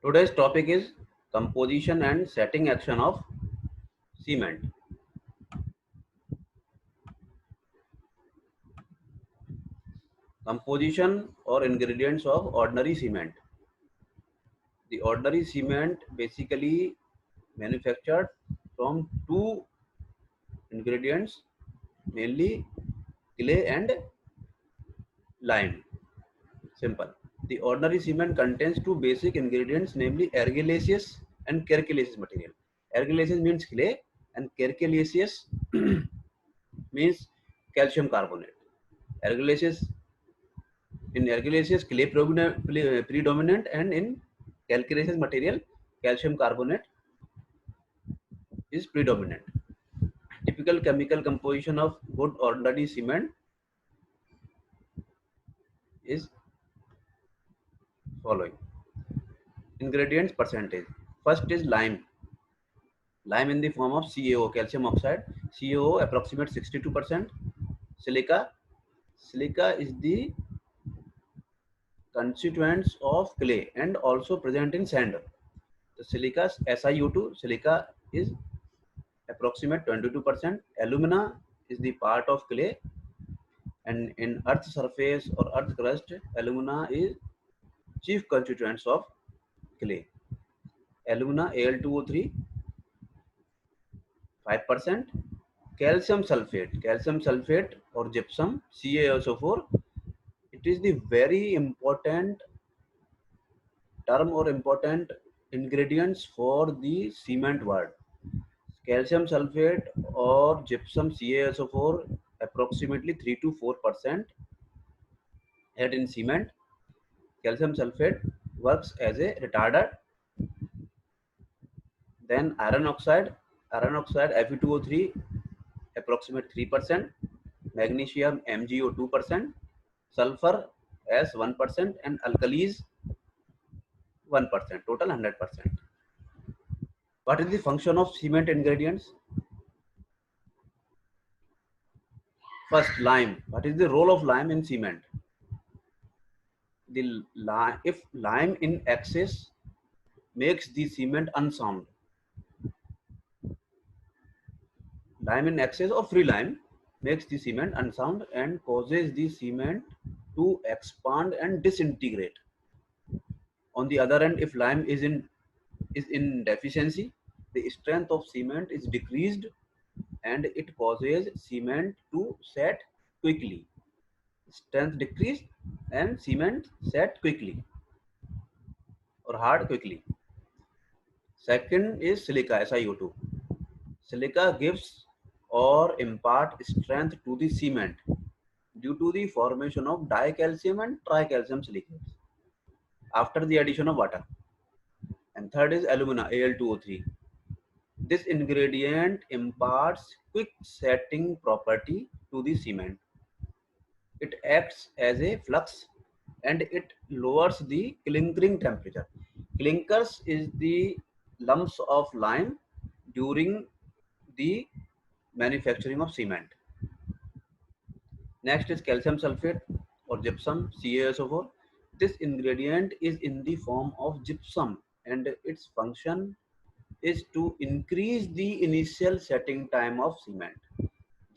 Today's topic is composition and setting action of cement. Composition or ingredients of ordinary cement. The ordinary cement basically manufactured from two ingredients, mainly clay and lime. Simple. The ordinary cement contains two basic ingredients, namely argillaceous and calcareous material. Argillaceous means clay and calcareous means calcium carbonate. Argillaceous argillaceous clay predominant and in calcareous material calcium carbonate is predominant. Typical chemical composition of good ordinary cement is following. Ingredients percentage. First is lime. Lime in the form of CaO, calcium oxide. CaO approximate 62%. Silica. Silica is the constituents of clay and also present in sand. The silica SiO2 silica is approximate 22%. Alumina is the part of clay, and in earth surface or earth crust, alumina is chief constituents of clay. Alumina Al2O3 5%. Calcium sulfate or gypsum CaSO4. It is the very important term or important ingredients for the cement word. Calcium sulfate or gypsum CaSO4 approximately 3 to 4% add in cement. Calcium sulfate works as a retarder. Then iron oxide Fe2O3 approximate 3%, magnesium MgO 2%, sulfur as 1%, and alkalis 1%, total 100%. What is the function of cement ingredients? First, lime. What is the role of lime in cement? If lime in excess makes the cement unsound, lime in excess or free lime makes the cement unsound and causes the cement to expand and disintegrate. On the other hand, if lime is in deficiency, the strength of cement is decreased and it causes cement to set quickly. Strength decreased and cement set quickly or hard quickly. Second is silica SiO2. Silica gives or impart strength to the cement due to the formation of dicalcium and tricalcium silicates after the addition of water. And third is alumina Al2O3. This ingredient imparts quick setting property to the cement. It acts as a flux and it lowers the clinkering temperature. Clinkers is the lumps of lime during the manufacturing of cement. Next is calcium sulfate or gypsum CaSO4. This ingredient is in the form of gypsum and its function is to increase the initial setting time of cement.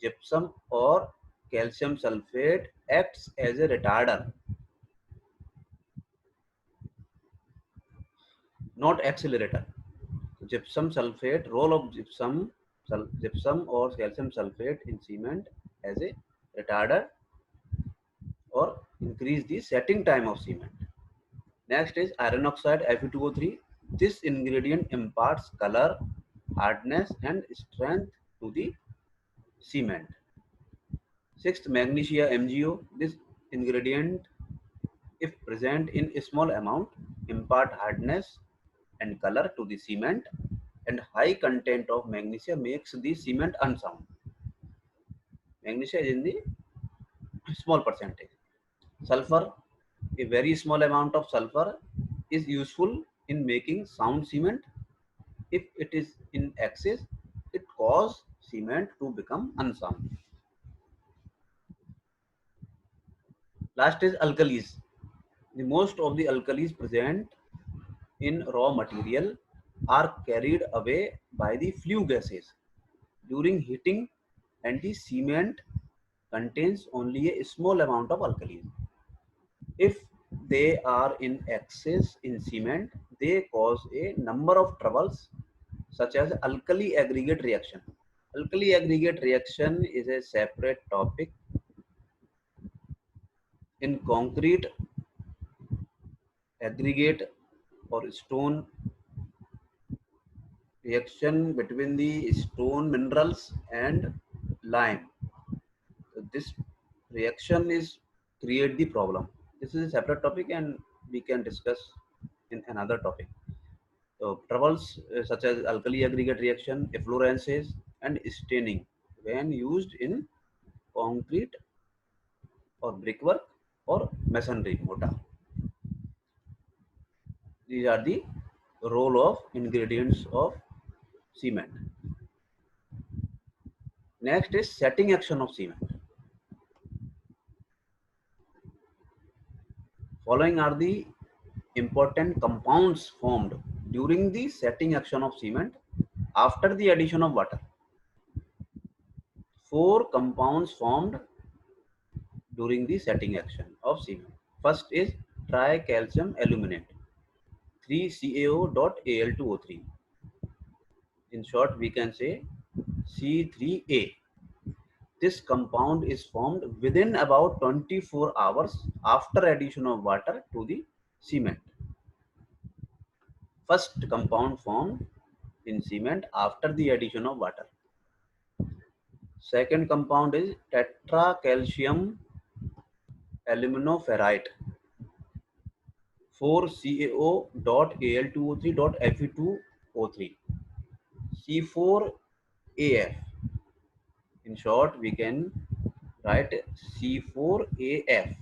Gypsum or calcium sulfate acts as a retarder, not accelerator. Gypsum sulfate, role of gypsum or calcium sulfate in cement as a retarder or increase the setting time of cement. Next is iron oxide Fe2O3. This ingredient imparts color, hardness and strength to the cement. Sixth, magnesia MgO. This ingredient, if present in a small amount, impart hardness and color to the cement, and high content of magnesia makes the cement unsound. Magnesia is in the small percentage. Sulfur, a very small amount of sulfur is useful in making sound cement. If it is in excess, it causes cement to become unsound. Last is alkalis. The most of the alkalis present in raw material are carried away by the flue gases during heating, and the cement contains only a small amount of alkalis. If they are in excess in cement, they cause a number of troubles such as alkali aggregate reaction. Alkali aggregate reaction is a separate topic. In concrete, aggregate or stone reaction between the stone minerals and lime. So this reaction is create the problem. This is a separate topic and we can discuss in another topic. So troubles such as alkali aggregate reaction, efflorescence, and staining when used in concrete or brickwork or masonry mortar. These are the role of ingredients of cement. Next is setting action of cement. Following are the important compounds formed during the setting action of cement after the addition of water. Four compounds formed during the setting action of cement. First is tricalcium aluminate, 3CaO.Al2O3. In short, we can say C3A. This compound is formed within about 24 hours after addition of water to the cement. First compound formed in cement after the addition of water. Second compound is tetracalcium aluminoferrite, 4CaO.Al2O3.Fe2O3, C4AF. In short, we can write C4AF.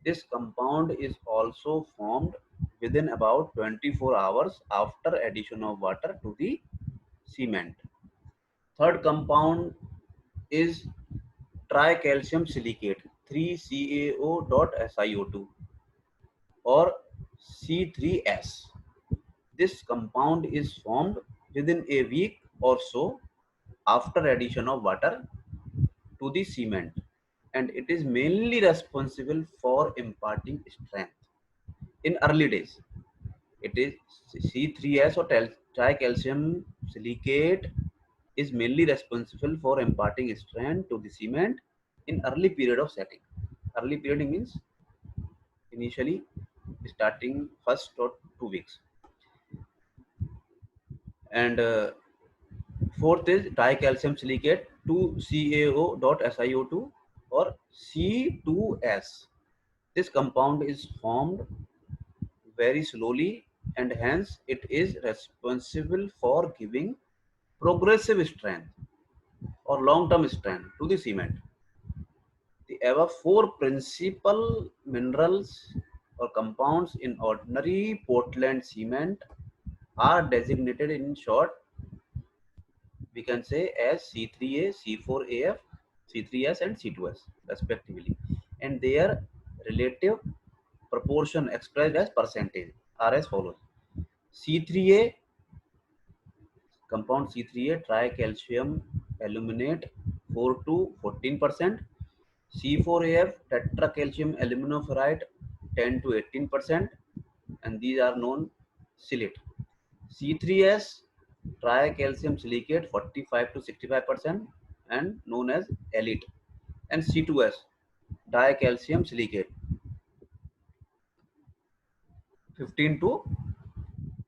This compound is also formed within about 24 hours after addition of water to the cement. Third compound is tricalcium silicate, 3CaO.SiO2 or C3S. This compound is formed within a week or so after addition of water to the cement, and it is mainly responsible for imparting strength. In early days, it is C3S or tricalcium silicate is mainly responsible for imparting strength to the cement in early period of setting. Early period means initially starting first or 2 weeks. And fourth is dicalcium silicate, 2CaO.SiO2 or C2S. This compound is formed very slowly and hence it is responsible for giving progressive strength or long-term strength to the cement. The above four principal minerals or compounds in ordinary Portland cement are designated in short, we can say as C3A, C4AF, C3S and C2S respectively, and their relative proportion expressed as percentage are as follows. C3A compound C3A tricalcium aluminate 4 to 14%, C4AF tetracalcium aluminoferrite 10 to 18%, and these are known silate. C3S tricalcium silicate 45 to 65% and known as elite, and C2S dicalcium silicate 15 to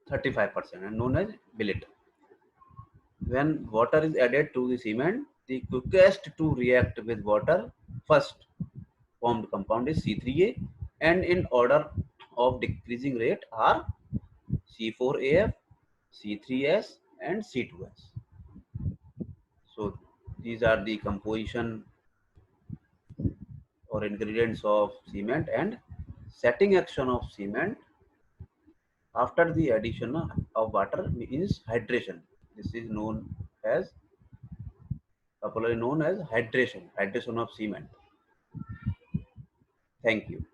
35% and known as billet. When water is added to the cement, the quickest to react with water first formed compound is C3A, and in order of decreasing rate are C4AF, C3S and C2S. So these are the composition or ingredients of cement. And setting action of cement after the addition of water means hydration. This is known as popularly known as hydration of cement. Thank you.